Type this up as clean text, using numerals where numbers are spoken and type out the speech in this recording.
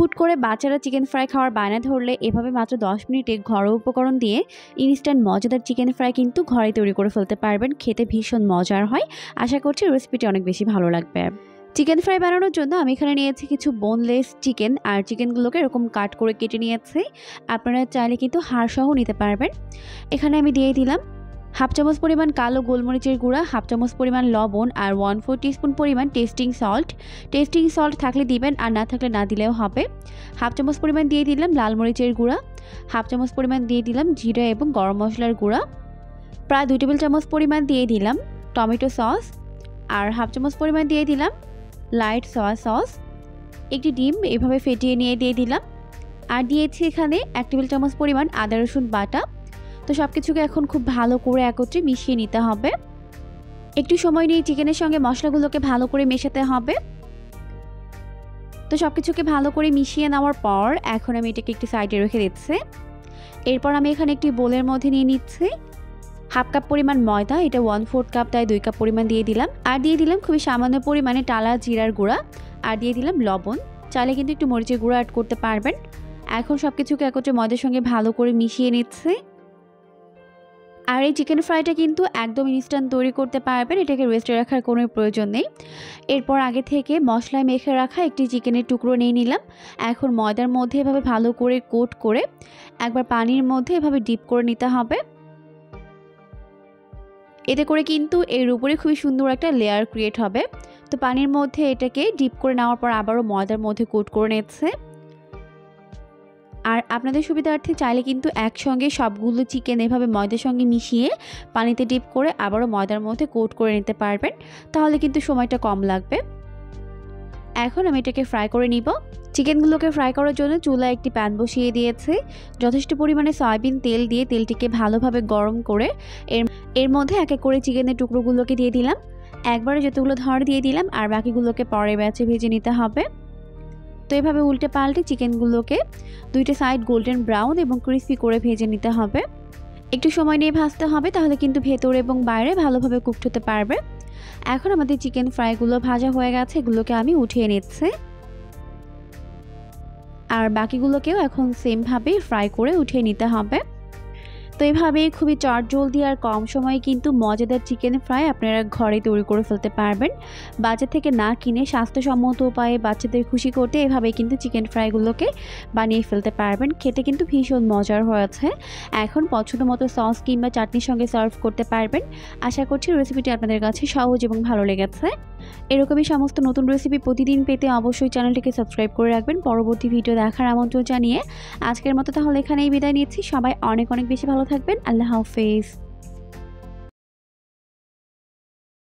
হুট করে বাচ্চারা চিকেন ফ্রাই খাওয়ার বায়না ধরলে এভাবে মাত্র 10 মিনিটে ঘরোয়া উপকরণ দিয়ে ইনস্ট্যান্ট মজাদার চিকেন ফ্রাই কিন্তু ঘরে তৈরি করে ফেলতে পারবেন। খেতে ভীষণ মজার হয়। আশা করছি রেসিপিটি অনেক বেশি ভালো লাগবে। চিকেন ফ্রাই বানানোর জন্য আমি এখানে নিয়েছি কিছু বোনলেস চিকেন, আর চিকেনগুলোকে এরকম কাট করে কেটে নিয়েছি। আপনারা চাইলে কিন্তু হাড়সহ নিতে পারবেন। এখানে আমি দিয়ে দিলাম হাফ চামচ পরিমাণ কালো গোলমরিচের গুঁড়া, হাফ চামচ পরিমাণ লবণ আর 1/4 টিস্পুন পরিমাণ টেস্টিং সল্ট। টেস্টিং সল্ট থাকলে দিবেন, আর না থাকলে না দিলেও হবে। হাফ চামচ পরিমাণ দিয়ে দিলাম লাল মরিচের গুঁড়া, হাফ চামচ পরিমাণ দিয়ে দিলাম জিরা এবং গরম মশলার গুঁড়া, প্রায় 2 টেবিল চামচ পরিমাণ দিয়ে দিলাম টমেটো সস, আর হাফ চামচ পরিমাণ দিয়ে দিলাম লাইট সয়া সস। একটি ডিম এভাবে ফেটিয়ে নিয়ে দিয়ে দিলাম, আর দিয়েছি এখানে 1 টেবিল চামচ পরিমাণ আদা রসুন বাটা। তো সব কিছুকে এখন খুব ভালো করে একত্রে মিশিয়ে নিতে হবে। একটু সময় নিয়ে চিকেনের সঙ্গে মশলাগুলোকে ভালো করে মেশাতে হবে। তো সব কিছুকে ভালো করে মিশিয়ে নেওয়ার পর এখন আমি এটাকে একটু সাইডে রেখে দিচ্ছি। এরপর আমি এখানে একটি বোলের মধ্যে নিয়ে নিচ্ছি হাফ কাপ পরিমাণ ময়দা, এটা 1/4 কাপ তাই 2 কাপ পরিমাণ দিয়ে দিলাম, আর দিয়ে দিলাম খুবই সামান্য পরিমাণে টালা জিরার গুঁড়া, আর দিয়ে দিলাম লবণ। চাইলে কিন্তু একটু মরিচের গুঁড়া অ্যাড করতে পারবেন। এখন সব কিছুকে একত্রে ময়দার সঙ্গে ভালো করে মিশিয়ে নিচ্ছি। আর এই চিকেন ফ্রাইটা কিন্তু একদম ইনস্ট্যান্ট তৈরি করতে পারবেন, এটাকে রেস্টে রাখার কোনো প্রয়োজন নেই। এরপর আগে থেকে মশলায় মেখে রাখা একটি চিকেনের টুকরো নিয়ে নিলাম। এখন ময়দার মধ্যে এভাবে ভালো করে কোট করে একবার পানির মধ্যে এভাবে ডিপ করে নিতে হবে। এতে করে কিন্তু এর উপরে খুবই সুন্দর একটা লেয়ার ক্রিয়েট হবে। তো পানির মধ্যে এটাকে ডিপ করে নেওয়ার পর আবারও ময়দার মধ্যে কোট করে নিচ্ছে। আর আপনাদের সুবিধার্থে চাইলে কিন্তু একসঙ্গে সবগুলো চিকেন এভাবে ময়দার সঙ্গে মিশিয়ে পানিতে ডিপ করে আবারও ময়দার মধ্যে কোট করে নিতে পারবেন, তাহলে কিন্তু সময়টা কম লাগবে। এখন আমি এটাকে ফ্রাই করে নিব। চিকেনগুলোকে ফ্রাই করার জন্য চুলায় একটি প্যান বসিয়ে দিয়েছি। যথেষ্ট পরিমাণে সয়াবিন তেল দিয়ে তেলটিকে ভালোভাবে গরম করে এর মধ্যে এক এক করে চিকেনের টুকরোগুলোকে দিয়ে দিলাম। একবারে যতগুলো ধর দিয়ে দিলাম, আর বাকিগুলোকে পরে ব্যাচে ভেজে নিতে হবে। তো এভাবে উল্টে পাল্টে চিকেনগুলোকে দুইটা সাইড গোল্ডেন ব্রাউন এবং ক্রিস্পি করে ভেজে নিতে হবে। একটু সময় নিয়ে ভাজতে হবে, তাহলে কিন্তু ভেতর এবং বাইরে ভালোভাবে কুকড হতে পারবে। এখন আমাদের চিকেন ফ্রাইগুলো ভাজা হয়ে গেছে, এগুলোকে আমি উঠিয়ে নিচ্ছি। আর বাকিগুলোকেও এখন সেমভাবে ফ্রাই করে উঠিয়ে নিতে হবে। তো এইভাবে খুবই চটজলদি আর কম সময়ে কিন্তু মজাদার চিকেন ফ্রাই আপনারা ঘরে তৈরি করে ফেলতে পারবেন। বাজার থেকে না কিনে স্বাস্থ্যসম্মত উপায়ে বাচ্চাদের খুশি করতে এভাবে কিন্তু চিকেন ফ্রাইগুলোকে বানিয়ে ফেলতে পারবেন। খেতে কিন্তু ভীষণ মজার হয়েছে। এখন পছন্দ মতো সস কিংবা চাটনির সঙ্গে সার্ভ করতে পারবেন। আশা করছি রেসিপিটি আপনাদের কাছে সহজ এবং ভালো লেগেছে। এরকমই সমস্ত নতুন রেসিপি প্রতিদিন পেতে অবশ্যই চ্যানেলটিকে সাবস্ক্রাইব করে রাখবেন। পরবর্তী ভিডিও দেখার আমন্ত্রণ জানিয়ে আজকের মতো তাহলে এখানেই বিদায় নিচ্ছি। সবাই অনেক অনেক বেশি ভালো থাকবেন। আল্লাহ হাফেজ।